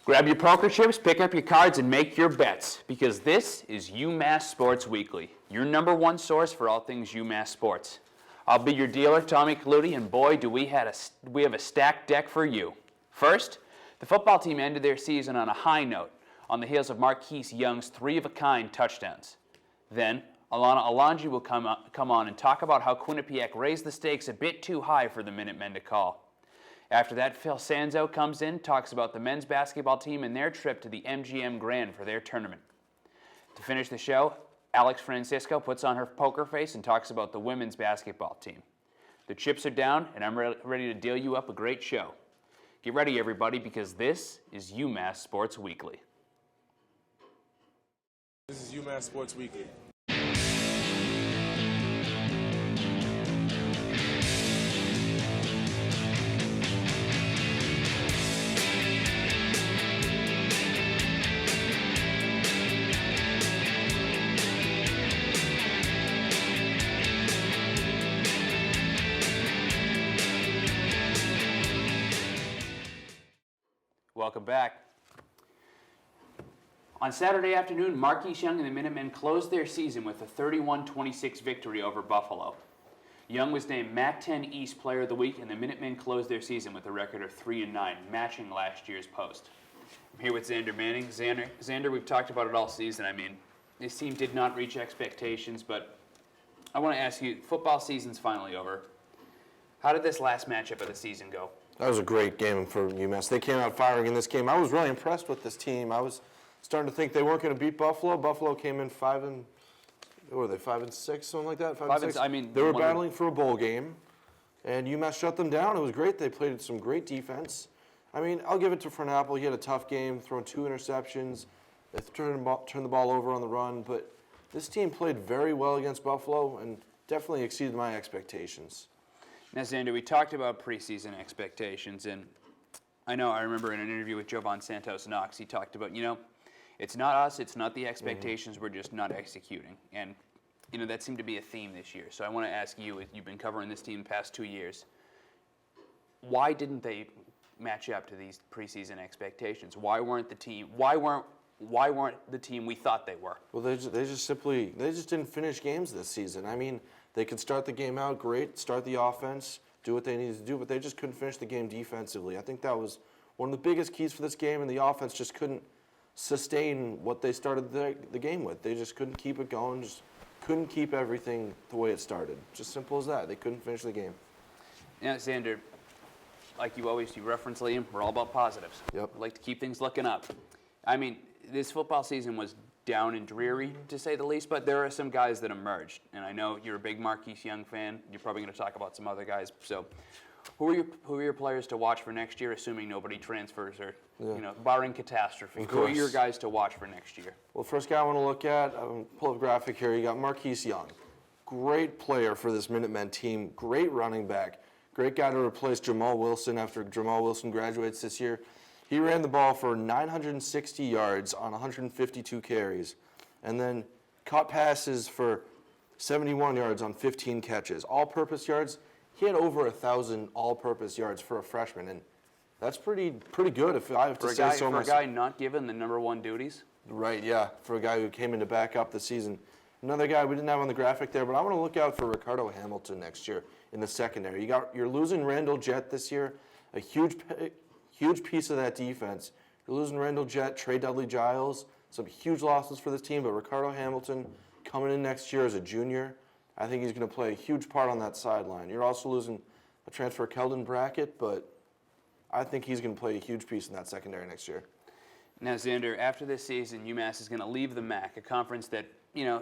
Grab your poker chips, pick up your cards, and make your bets, because this is UMass Sports Weekly, your number one source for all things UMass sports. I'll be your dealer, Tommy Calautti, and boy, do we have a stacked deck for you. First, the football team ended their season on a high note, on the heels of Marquise Young's three-of-a-kind touchdowns. Then, Alana Alonji will come on and talk about how Quinnipiac raised the stakes a bit too high for the Minutemen to call. After that, Phil Sanzo comes in, talks about the men's basketball team and their trip to the MGM Grand for their tournament. To finish the show, Alex Francisco puts on her poker face and talks about the women's basketball team. The chips are down, and I'm ready to deal you up a great show. Get ready, everybody, because this is UMass Sports Weekly. This is UMass Sports Weekly. Welcome back. On Saturday afternoon, Marquise Young and the Minutemen closed their season with a 31-26 victory over Buffalo. Young was named MAC-10 East Player of the Week, and the Minutemen closed their season with a record of 3-9, matching last year's post. I'm here with Xander Manning. Xander, we've talked about it all season. I mean, this team did not reach expectations, but I want to ask you, football season's finally over. How did this last matchup of the season go? That was a great game for UMass. They came out firing in this game. I was really impressed with this team. I was starting to think they weren't going to beat Buffalo. Buffalo came in 5-6, something like that. 5-6. I mean, they were battling for a bowl game, and UMass shut them down. It was great. They played some great defense. I mean, I'll give it to Fernapple. He had a tough game, throwing 2 interceptions. They turned the ball over on the run, but this team played very well against Buffalo and definitely exceeded my expectations. Now, Xander, we talked about preseason expectations, and I remember in an interview with Jovan Santos Knox, he talked about, it's not us, it's not the expectations, we're just not executing. And, that seemed to be a theme this year. So I want to ask you, you've been covering this team the past 2 years, why didn't they match up to these preseason expectations? Why weren't the team we thought they were? Well, they just didn't finish games this season. I mean, they could start the game out great, start the offense, do what they needed to do, but they just couldn't finish the game defensively. I think that was one of the biggest keys for this game, and the offense just couldn't sustain what they started the game with. They just couldn't keep it going, just couldn't keep everything the way it started. Just simple as that. They couldn't finish the game. Now, Xander, like you reference Liam, we're all about positives. Yep. We like to keep things looking up. I mean, this football season was down and dreary, to say the least, but there are some guys that emerged. And I know you're a big Marquise Young fan. You're probably going to talk about some other guys. So who are your players to watch for next year, assuming nobody transfers or, barring catastrophe? Who are your guys to watch for next year? Well, first guy I want to look at, pull up a graphic here, you got Marquise Young. Great player for this Minutemen team, great running back, great guy to replace Jamal Wilson after Jamal Wilson graduates this year. He ran the ball for 960 yards on 152 carries, and then caught passes for 71 yards on 15 catches. All-purpose yards, he had over 1,000 all-purpose yards for a freshman, and that's pretty good if I have to say so myself. For a guy not given the number one duties? Right, yeah, for a guy who came in to back up the season. Another guy we didn't have on the graphic there, but I want to look out for Ricardo Hamilton next year in the secondary. You're losing Randall Jett this year, a huge piece of that defense. You're losing Randall Jett, Trey Dudley-Giles, some huge losses for this team, but Ricardo Hamilton coming in next year as a junior, I think he's going to play a huge part on that sideline. You're also losing a transfer, Keldon Brackett, but I think he's going to play a huge piece in that secondary next year. Now, Xander, after this season, UMass is going to leave the MAC, a conference that,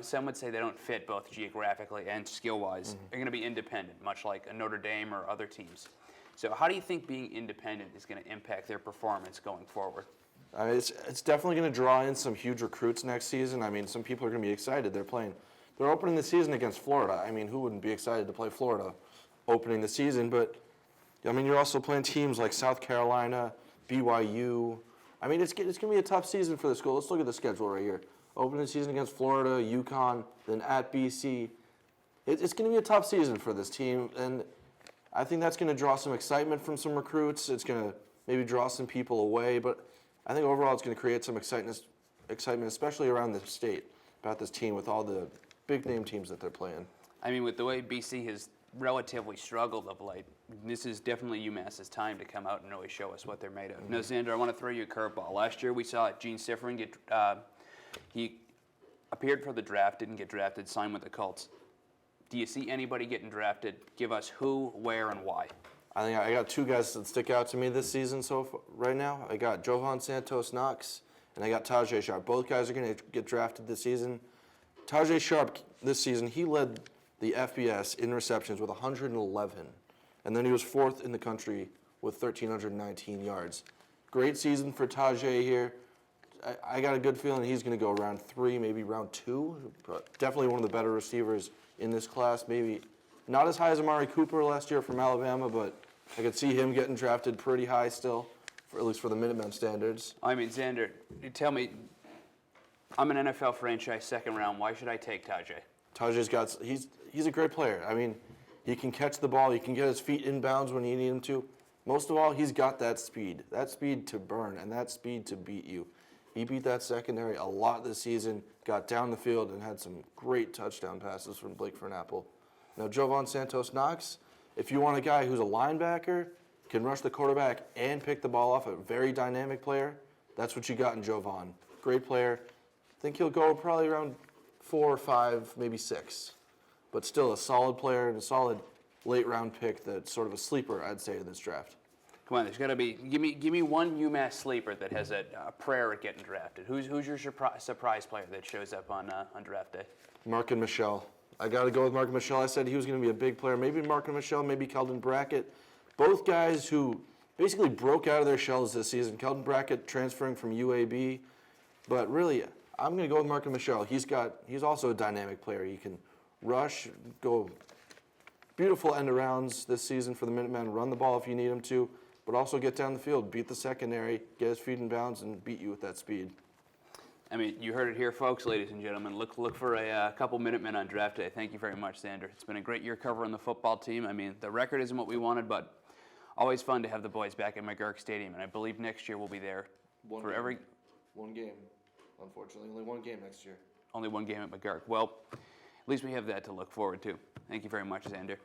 some would say they don't fit both geographically and skill-wise. They're going to be independent, much like a Notre Dame or other teams. So how do you think being independent is going to impact their performance going forward? It's definitely going to draw in some huge recruits next season. I mean, some people are going to be excited. They're opening the season against Florida. I mean, who wouldn't be excited to play Florida opening the season? But, I mean, you're also playing teams like South Carolina, BYU. I mean, it's going to be a tough season for the school. Let's look at the schedule right here. Opening the season against Florida, UConn, then at BC. It's going to be a tough season for this team, and I think that's going to draw some excitement from some recruits. It's going to maybe draw some people away, but I think overall it's going to create some excitement, especially around the state, about this team with all the big-name teams that they're playing. I mean, with the way BC has relatively struggled of late, this is definitely UMass's time to come out and really show us what they're made of. Now, Xander, I want to throw you a curveball. Last year we saw Gene Sifrin get, he appeared for the draft, didn't get drafted, signed with the Colts. Do you see anybody getting drafted? Give us who, where, and why. I think I got two guys that stick out to me this season right now. I got Jovan Santos Knox, and I got Tajay Sharp. Both guys are going to get drafted this season. Tajay Sharp, this season, he led the FBS in receptions with 111, and then he was 4th in the country with 1,319 yards. Great season for Tajay here. I got a good feeling he's going to go round 3, maybe round 2, but definitely one of the better receivers in this class. Maybe not as high as Amari Cooper last year from Alabama, but I could see him getting drafted pretty high still, at least for the Minutemen standards. I mean, Xander, you tell me, I'm an NFL franchise second round. Why should I take Tajay? Tajay's he's a great player. I mean, he can catch the ball. He can get his feet inbounds when you need him to. Most of all, he's got that speed to burn, and that speed to beat you. He beat that secondary a lot this season, got down the field, and had some great touchdown passes from Blake Fernapple. Now, Jovan Santos Knox, if you want a guy who's a linebacker, can rush the quarterback and pick the ball off, a very dynamic player, that's what you got in Jovan. Great player. I think he'll go probably around 4 or 5, maybe 6. But still a solid player and a solid late-round pick that's sort of a sleeper, I'd say, in this draft. Come on, there's got to be. Give me one UMass sleeper that has a prayer at getting drafted. Who's your surprise player that shows up on draft day? Mark and Michelle. I got to go with Mark and Michelle. I said he was going to be a big player. Maybe Mark and Michelle, maybe Keldon Brackett. Both guys who basically broke out of their shells this season. Keldon Brackett transferring from UAB. But really, I'm going to go with Mark and Michelle. He's also a dynamic player. He can rush, go beautiful end-arounds this season for the Minutemen. Run the ball if you need him to, but also get down the field, beat the secondary, get his feet in bounds, and beat you with that speed. I mean, you heard it here, folks, ladies and gentlemen. Look for a couple Minutemen on draft day. Thank you very much, Xander. It's been a great year covering the football team. I mean, the record isn't what we wanted, but always fun to have the boys back at McGurk Stadium, and I believe next year we'll be there One game. Unfortunately, only one game next year. Only one game at McGurk. Well, at least we have that to look forward to. Thank you very much, Xander.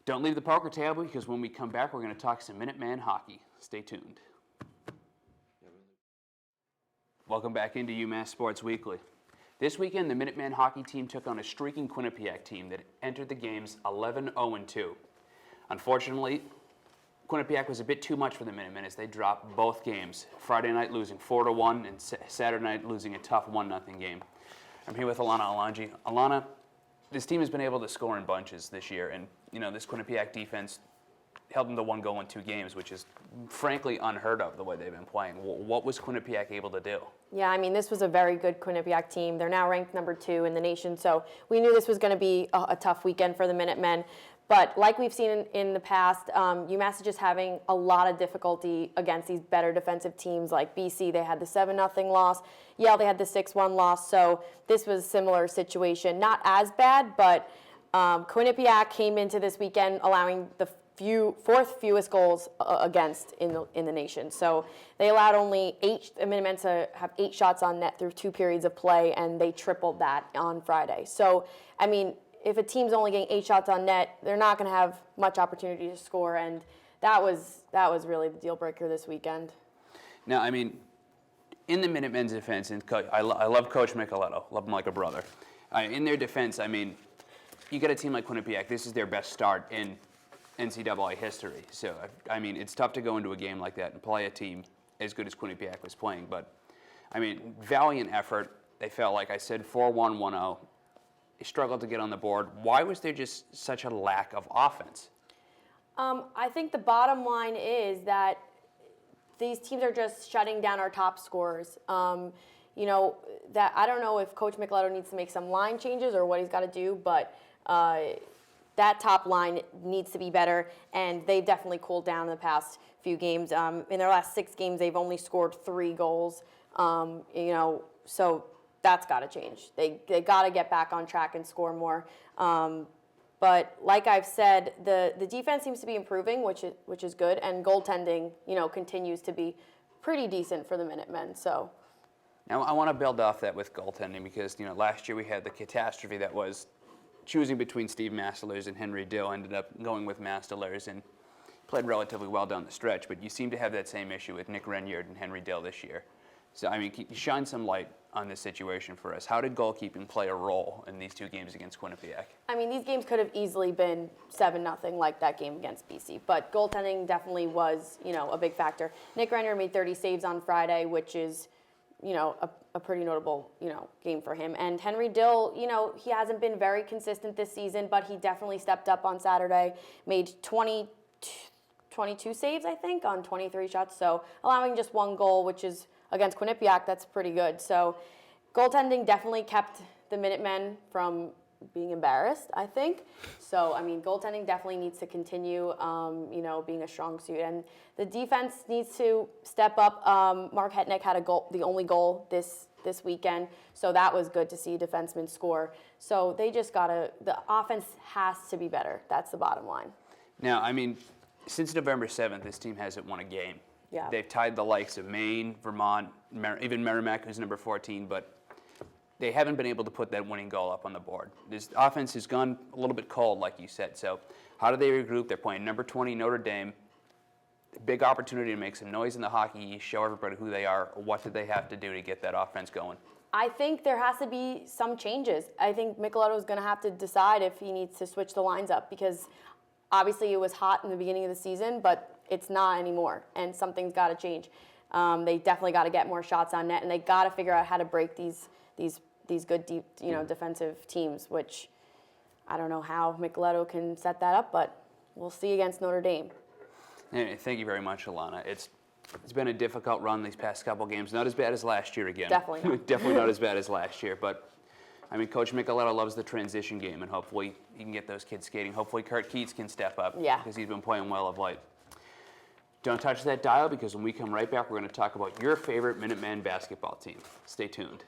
Don't leave the poker table, because when we come back, we're going to talk some Minuteman hockey. Stay tuned. Welcome back into UMass Sports Weekly. This weekend, the Minuteman hockey team took on a streaking Quinnipiac team that entered the games 11-0-2. Unfortunately, Quinnipiac was a bit too much for the Minutemen as they dropped both games. Friday night losing 4-1 and Saturday night losing a tough 1-0 game. I'm here with Alana Alangi. Alana, this team has been able to score in bunches this year, and this Quinnipiac defense held them to 1 goal in 2 games, which is frankly unheard of the way they've been playing. What was Quinnipiac able to do? Yeah, I mean, this was a very good Quinnipiac team. They're now ranked number 2 in the nation, so we knew this was going to be a tough weekend for the Minutemen. But like we've seen in the past, UMass is just having a lot of difficulty against these better defensive teams like BC. They had the 7-0 loss. Yale, they had the 6-1 loss. So this was a similar situation. Not as bad, but Quinnipiac came into this weekend allowing the 4th fewest goals against in the nation. So they allowed only the Minutemen to have 8 shots on net through 2 periods of play, and they tripled that on Friday. So, I mean, if a team's only getting 8 shots on net, they're not going to have much opportunity to score, and that was really the deal breaker this weekend. Now, I mean, in the Minutemen's defense, and I love Coach Micheletto, love him like a brother. In their defense, I mean, you get a team like Quinnipiac, this is their best start in NCAA history. So, I mean, it's tough to go into a game like that and play a team as good as Quinnipiac was playing. But, I mean, valiant effort. They felt, like I said, 4-1, 1-0. They struggled to get on the board. Why was there just such a lack of offense? I think the bottom line is that these teams are just shutting down our top scorers. That I don't know if Coach Micheletto needs to make some line changes or what he's got to do, but that top line needs to be better, and they've definitely cooled down in the past few games. In their last 6 games, they've only scored 3 goals. So that's got to change. They got to get back on track and score more. But like I've said, the defense seems to be improving, which is good, and goaltending, continues to be pretty decent for the Minutemen. So. Now, I want to build off that with goaltending because, last year we had the catastrophe that was choosing between Steve Mastelers and Henry Dill. Ended up going with Mastelers and played relatively well down the stretch, but you seem to have that same issue with Nick Renyard and Henry Dill this year. So, can you shine some light on this situation for us? How did goalkeeping play a role in these two games against Quinnipiac? These games could have easily been 7-0 like that game against BC, but goaltending definitely was, a big factor. Nick Renyard made 30 saves on Friday, which is, a pretty notable, game for him. And Henry Dill, he hasn't been very consistent this season, but he definitely stepped up on Saturday, made 22 saves, I think, on 23 shots. So allowing just one goal, which is against Quinnipiac, that's pretty good. So goaltending definitely kept the Minutemen from being embarrassed, I think. So, goaltending definitely needs to continue, being a strong suit. And the defense needs to step up. Mark Hetnick had a goal, the only goal this weekend. So that was good to see defensemen score. So they just the offense has to be better. That's the bottom line. Now, since November 7th, this team hasn't won a game. Yeah. They've tied the likes of Maine, Vermont, even Merrimack, who's number 14, but they haven't been able to put that winning goal up on the board. This offense has gone a little bit cold, like you said. So how do they regroup? They're playing number 20 Notre Dame. Big opportunity to make some noise in the Hockey East, show everybody who they are. What do they have to do to get that offense going? I think there has to be some changes. I think Michelotto is going to have to decide if he needs to switch the lines up because obviously it was hot in the beginning of the season, but it's not anymore, and something's got to change. They definitely got to get more shots on net, and they got to figure out how to break these good deep, defensive teams, which I don't know how Michelotto can set that up, but we'll see against Notre Dame. Hey, thank you very much, Alana. It's been a difficult run these past couple games. Not as bad as last year again. Definitely not. Definitely not as bad as last year, but Coach Michelotto loves the transition game, and hopefully he can get those kids skating. Hopefully Kurt Keats can step up because he's been playing well of late. Don't touch that dial because when we come right back, we're going to talk about your favorite Minutemen basketball team. Stay tuned.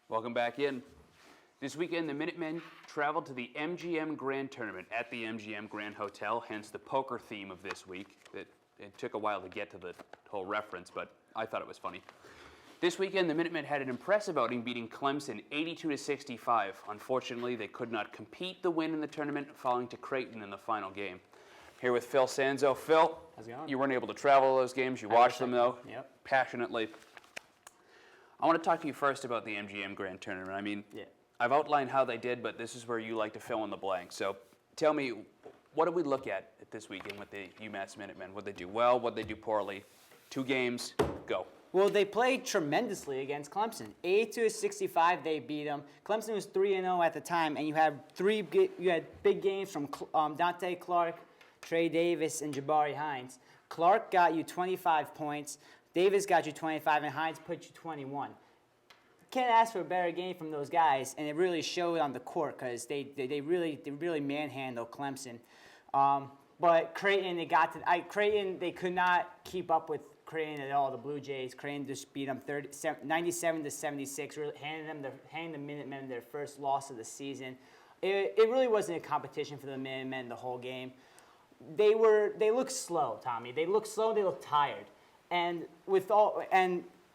Welcome back in. This weekend, the Minutemen traveled to the MGM Grand Tournament at the MGM Grand Hotel, hence the poker theme of this week. It took a while to get to the whole reference, but I thought it was funny. This weekend, the Minutemen had an impressive outing, beating Clemson 82-65. Unfortunately, they could not compete the win in the tournament, falling to Creighton in the final game. Here with Phil Sanzo. Phil, how's it going? You weren't able to travel those games. You watched them, though, passionately. I want to talk to you first about the MGM Grand Tournament. I've outlined how they did, but this is where you like to fill in the blanks. So tell me, what did we look at this weekend with the UMass Minutemen? What did they do well? What did they do poorly? 2 games, go. Well, they played tremendously against Clemson. 82-65, they beat them. Clemson was 3-0 at the time, and you had big games from Dante Clark, Trey Davis, and Jabari Hines. Clark got you 25 points. Davis got you 25, and Hines put you 21. Can't ask for a better game from those guys, and it really showed on the court because they really manhandled Clemson. But Creighton, Creighton, they could not keep up with Creighton at all. The Blue Jays, Creighton just beat them 97-76, really handing the Minutemen their first loss of the season. It really wasn't a competition for the Minutemen the whole game. They looked slow, Tommy. They looked slow. They looked tired, and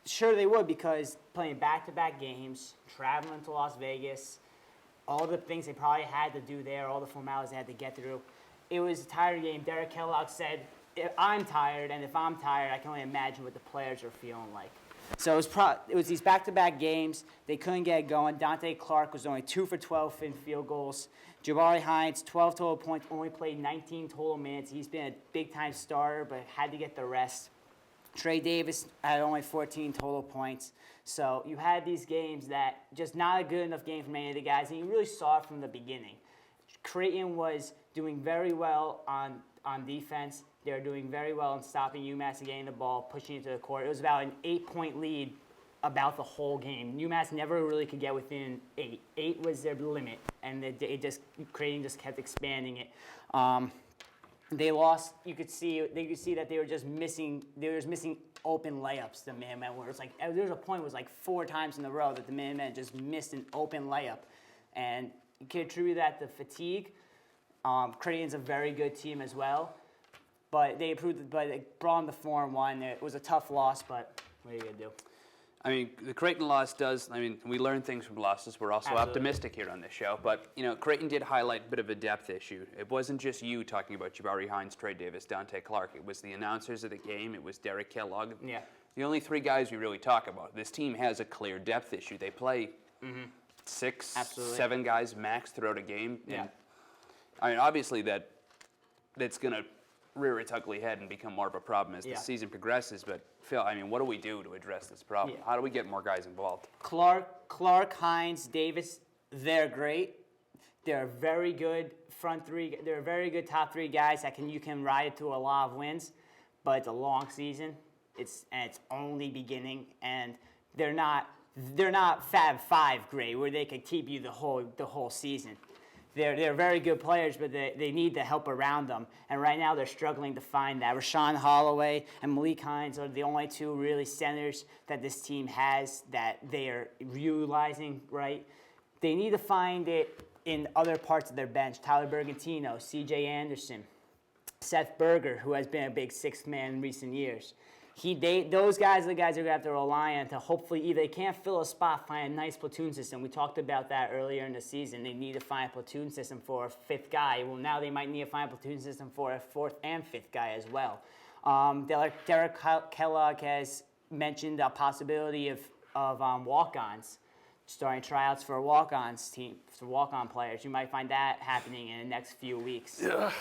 sure they would because playing back-to-back games, traveling to Las Vegas, all the things they probably had to do there, all the formalities they had to get through. It was a tired game. Derek Kellogg said, I'm tired, and if I'm tired, I can only imagine what the players are feeling like. So it was these back-to-back games. They couldn't get it going. Dante Clark was only 2 for 12 in field goals. Jabari Hines, 12 total points, only played 19 total minutes. He's been a big-time starter, but had to get the rest. Trey Davis had only 14 total points. So you had these games that just not a good enough game from any of the guys, and you really saw it from the beginning. Creighton was doing very well on defense. They were doing very well in stopping UMass and getting the ball, pushing it to the court. It was about an 8-point lead about the whole game. UMass never really could get within 8. 8 was their limit, and Creighton just kept expanding it. They lost. You could see that they were just missing. They were just missing open layups. The Minutemen where it's like there was a point. It was like 4 times in a row that the Minutemen just missed an open layup, and you can attribute that to fatigue. Creighton's a very good team as well. but they improved. But they brought them to 4-1. It was a tough loss, but what are you gonna do? I mean, the Creighton loss does, we learn things from losses. We're also Absolutely. optimistic here on this show. But, Creighton did highlight a bit of a depth issue. It wasn't just you talking about Jabari Hines, Trey Davis, Dante Clark. It was the announcers of the game. It was Derek Kellogg. Yeah. The only three guys we really talk about. This team has a clear depth issue. They play 6, Absolutely. 7 guys max throughout a game. Yeah. And, obviously that's going to rear its ugly head and become more of a problem as the season progresses. But Phil, what do we do to address this problem? Yeah. How do we get more guys involved? Clark, Hines, Davis, they're great. They're very good front three. They're very good top 3 guys you can ride it to a lot of wins. But it's a long season. It's only beginning, and they're not Fab 5 great where they could keep you the whole season. They're very good players, but they need the help around them. And right now they're struggling to find that. Rashawn Holloway and Malik Hines are the only 2 really centers that this team has that they are utilizing right. They need to find it in other parts of their bench. Tyler Bergantino, C.J. Anderson, Seth Berger, who has been a big 6th man in recent years. Those guys are the guys they're going to have to rely on to hopefully either they can't fill a spot, find a nice platoon system. We talked about that earlier in the season. They need to find a platoon system for a 5th guy. Well, now they might need to find a platoon system for a 4th and 5th guy as well. Derek Kellogg has mentioned a possibility of walk-ons, starting tryouts for a walk-ons team, for walk-on players. You might find that happening in the next few weeks. Yeah.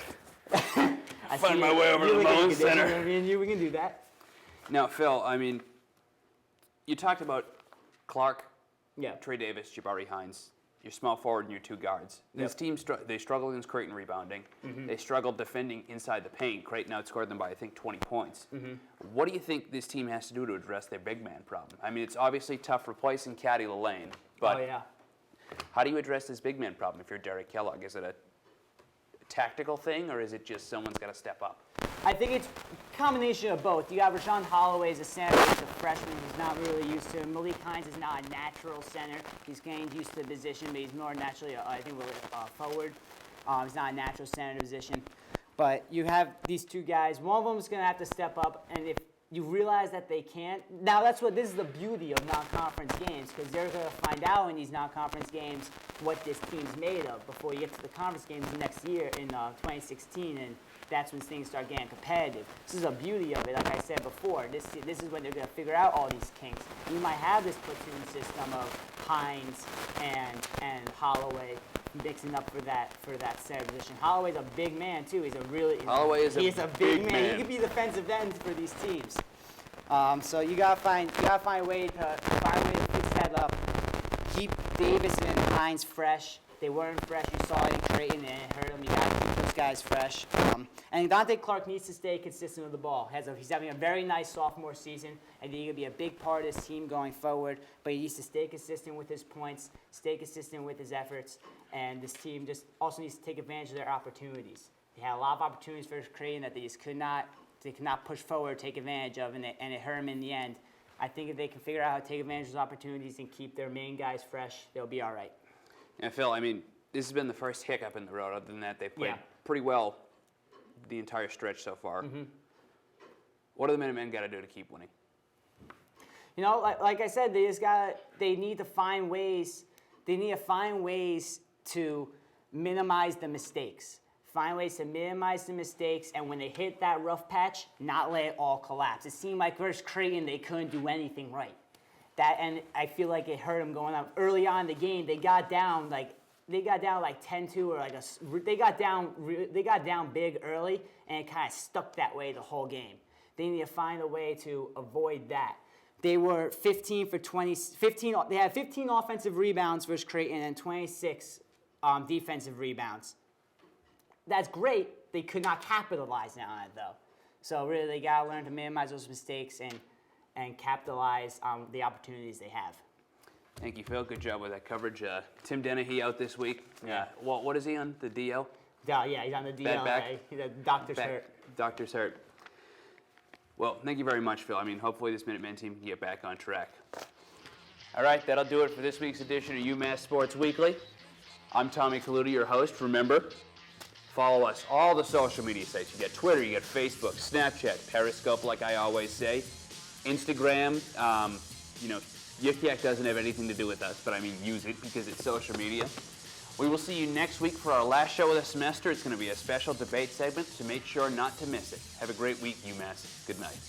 I Find see my way over to the Moan Center. Me and you, we can do that. Now, Phil, you talked about Clark, Yeah. Trey Davis, Jabari Hines, your small forward and your 2 guards. This team, they struggled against Creighton rebounding. They struggled defending inside the paint. Creighton outscored them by, I think, 20 points. What do you think this team has to do to address their big man problem? It's obviously tough replacing Caddy Lillane, but Oh, yeah. how do you address this big man problem if you're Derek Kellogg? Is it a tactical thing, or is it just someone's got to step up? I think it's a combination of both. You have Rashawn Holloway as a center. He's a freshman who's not really used to it. Malik Hines is not a natural center. He's getting used to the position, but he's more naturally, forward. He's not a natural center in the position. But you have these 2 guys. One of them is going to have to step up, and if you realize that they can't. Now, this is the beauty of non-conference games, because they're going to find out in these non-conference games what this team's made of before you get to the conference games next year in 2016, and that's when things start getting competitive. This is the beauty of it. Like I said before, this is when they're going to figure out all these kinks. You might have this platoon system of Hines and Holloway mixing up for that center position. Holloway's a big man too. He's a big man. He could be defensive end for these teams. So you gotta find a way to fix that up. Keep Davis and Hines fresh. They weren't fresh. You saw it in Creighton and it hurt them. You gotta keep those guys fresh. And Dante Clark needs to stay consistent with the ball. He's having a very nice sophomore season. I think he'll be a big part of this team going forward. But he needs to stay consistent with his points, stay consistent with his efforts. And this team just also needs to take advantage of their opportunities. They had a lot of opportunities for Creighton that they just could not push forward, take advantage of, and it hurt them in the end. I think if they can figure out how to take advantage of those opportunities and keep their main guys fresh, they'll be all right. And Phil, this has been the first hiccup in the road. Other than that, they've played pretty well the entire stretch so far. What do the Minutemen got to do to keep winning? Like I said, they need to find ways. They need to find ways to minimize the mistakes. Find ways to minimize the mistakes, and when they hit that rough patch, not let it all collapse. It seemed like versus Creighton, they couldn't do anything right. And I feel like it hurt them going up early on in the game. They got down like 10-2 or they got down big early, and it kind of stuck that way the whole game. They need to find a way to avoid that. They were 15 for 20. They had 15 offensive rebounds versus Creighton and 26 defensive rebounds. That's great. They could not capitalize on it though. So really, they gotta learn to minimize those mistakes and capitalize on the opportunities they have. Thank you, Phil. Good job with that coverage. Tim Dennehy out this week. Yeah. What is he on? The DL? Yeah, he's on the DL. Back. The doctor's hurt. Doctor's hurt. Well, thank you very much, Phil. Hopefully this Minutemen team can get back on track. All right, that'll do it for this week's edition of UMass Sports Weekly. I'm Tommy Calautti, your host. Remember, Follow us, all the social media sites. You got Twitter, you got Facebook, Snapchat, Periscope, like I always say, Instagram. Yik Yak doesn't have anything to do with us, but I mean use it because it's social media. We will see you next week for our last show of the semester. It's going to be a special debate segment, so make sure not to miss it. Have a great week, UMass. Good night.